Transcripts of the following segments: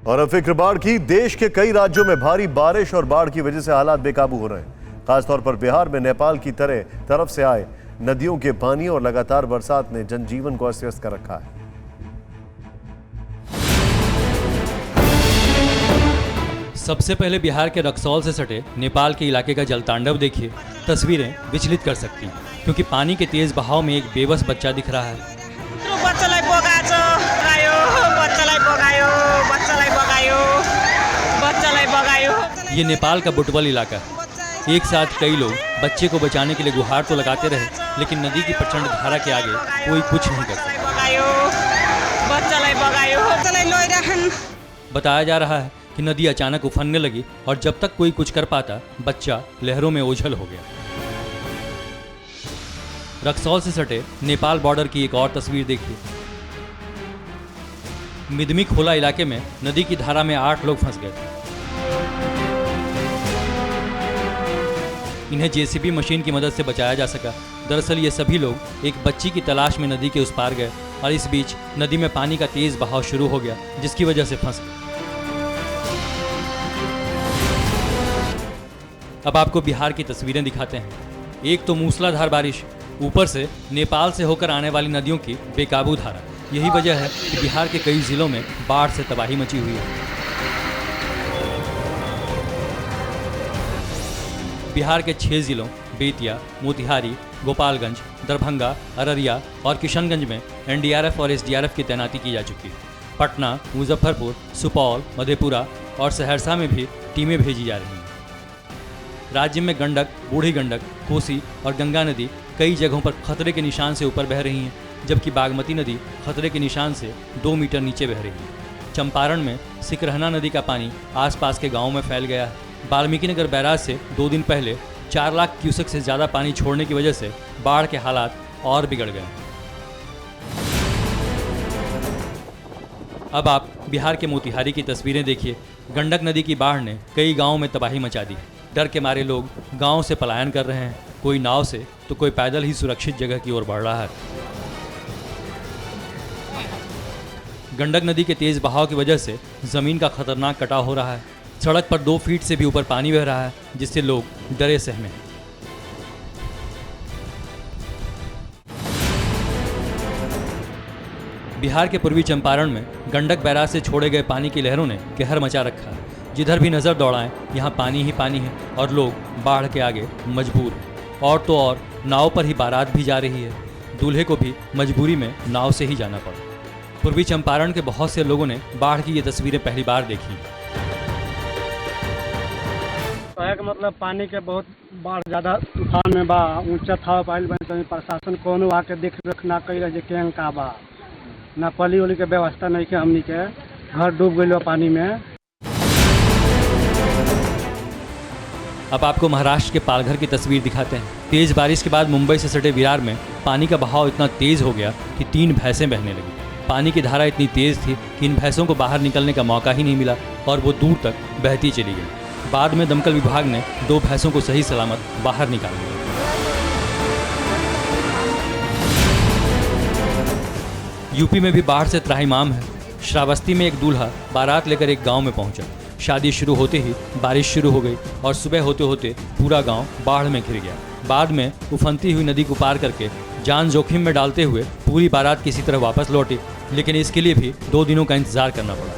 और अब फिक्र बाढ़ की। देश के कई राज्यों में भारी बारिश और बाढ़ की वजह से हालात बेकाबू हो रहे हैं। खासतौर पर बिहार में नेपाल की तरफ से आए नदियों के पानी और लगातार बरसात ने जनजीवन को अस्त व्यस्त कर रखा है। सबसे पहले बिहार के रक्सौल से सटे नेपाल के इलाके का जलतांडव देखिए। तस्वीरें विचलित कर सकती हैं, क्योंकि पानी के तेज बहाव में एक बेबस बच्चा दिख रहा है। ये नेपाल का बुटवल इलाका है। एक साथ कई लोग बच्चे को बचाने के लिए गुहार तो लगाते रहे, लेकिन नदी की प्रचंड धारा के आगे कोई कुछ नहीं कर सका। बताया जा रहा है कि नदी अचानक उफनने लगी और जब तक कोई कुछ कर पाता, बच्चा लहरों में ओझल हो गया। रक्सौल से सटे नेपाल बॉर्डर की एक और तस्वीर देखिए। मिदमी खोला इलाके में नदी की धारा में 8 लोग फंस गए थे। इन्हें जेसीबी मशीन की मदद से बचाया जा सका। दरअसल ये सभी लोग एक बच्ची की तलाश में नदी के उस पार गए और इस बीच नदी में पानी का तेज बहाव शुरू हो गया, जिसकी वजह से फंस गए। अब आपको बिहार की तस्वीरें दिखाते हैं। एक तो मूसलाधार बारिश, ऊपर से नेपाल से होकर आने वाली नदियों की बेकाबू धारा। यही वजह है कि बिहार के कई जिलों में बाढ़ से तबाही मची हुई है। बिहार के 6 जिलों बेतिया, मोतिहारी, गोपालगंज, दरभंगा, अररिया और किशनगंज में एनडीआरएफ और एसडीआरएफ की तैनाती की जा चुकी है। पटना, मुजफ्फरपुर, सुपौल, मधेपुरा और सहरसा में भी टीमें भेजी जा रही हैं। राज्य में गंडक, बूढ़ी गंडक, कोसी और गंगा नदी कई जगहों पर खतरे के निशान से ऊपर बह रही हैं, जबकि बागमती नदी खतरे के निशान से 2 मीटर नीचे बह रही है। चंपारण में सिकरहना नदी का पानी आसपास के गांवों में फैल गया है। वाल्मीकि नगर बैराज से 2 दिन पहले 4 लाख क्यूसेक से ज़्यादा पानी छोड़ने की वजह से बाढ़ के हालात और बिगड़ गए। अब आप बिहार के मोतिहारी की तस्वीरें देखिए। गंडक नदी की बाढ़ ने कई गाँवों में तबाही मचा दी। डर के मारे लोग गांव से पलायन कर रहे हैं, कोई नाव से तो कोई पैदल ही सुरक्षित जगह की ओर बढ़ रहा है। गंडक नदी के तेज बहाव की वजह से जमीन का खतरनाक कटाव हो रहा है। सड़क पर 2 फीट से भी ऊपर पानी बह रहा है, जिससे लोग डरे सहमे हैं। बिहार के पूर्वी चंपारण में गंडक बैराज से छोड़े गए पानी की लहरों ने कहर मचा रखा है। जिधर भी नजर दौड़ाएं, यहाँ पानी ही पानी है और लोग बाढ़ के आगे मजबूर हैं। और तो और नाव पर ही बारात भी जा रही है। दूल्हे को भी मजबूरी में नाव से ही जाना पड़ा। पूर्वी चंपारण के बहुत से लोगों ने बाढ़ की ये तस्वीरें पहली बार देखी। मतलब पानी के बहुत बाढ़ ज्यादा तूफान में बा, ऊंचा था पाइल बन, प्रशासन कोनो आके देख रेख ना कई रहे के का बा, ना पली उली के व्यवस्था नहीं के। हमनी के घर डूब गए पानी में। अब आपको महाराष्ट्र के पालघर की तस्वीर दिखाते हैं। तेज बारिश के बाद मुंबई से सटे विरार में पानी का बहाव इतना तेज हो गया कि 3 भैंसें बहने लगी। पानी की धारा इतनी तेज थी कि इन भैंसों को बाहर निकलने का मौका ही नहीं मिला और वो दूर तक बहती चली गई। बाद में दमकल विभाग ने 2 भैंसों को सही सलामत बाहर निकाल दिया। यूपी में भी बाढ़ से त्राहिमाम है। श्रावस्ती में एक दूल्हा बारात लेकर एक गांव में पहुंचा। शादी शुरू होते ही बारिश शुरू हो गई और सुबह होते होते पूरा गांव बाढ़ में घिर गया। बाद में उफनती हुई नदी को पार करके जान जोखिम में डालते हुए पूरी बारात किसी तरह वापस लौटी, लेकिन इसके लिए भी 2 दिनों का इंतजार करना पड़ा।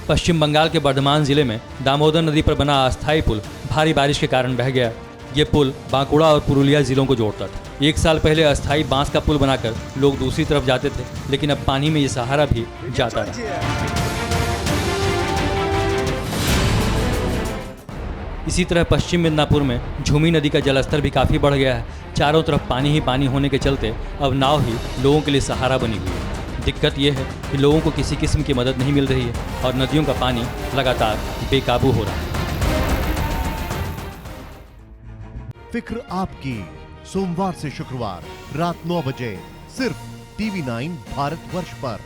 पश्चिम बंगाल के बर्धमान जिले में दामोदर नदी पर बना अस्थायी पुल भारी बारिश के कारण बह गया। ये पुल बांकुड़ा और पुरुलिया जिलों को जोड़ता था। 1 साल पहले अस्थायी बांस का पुल बनाकर लोग दूसरी तरफ जाते थे, लेकिन अब पानी में ये सहारा भी जाता रहा। इसी तरह पश्चिम मिदनापुर में झूमी नदी का जलस्तर भी काफ़ी बढ़ गया है। चारों तरफ पानी ही पानी होने के चलते अब नाव ही लोगों के लिए सहारा बनी हुई है। दिक्कत यह है कि लोगों को किसी किस्म की मदद नहीं मिल रही है और नदियों का पानी लगातार बेकाबू हो रहा है। फिक्र आपकी, सोमवार से शुक्रवार रात 9 बजे सिर्फ TV9 भारतवर्ष पर।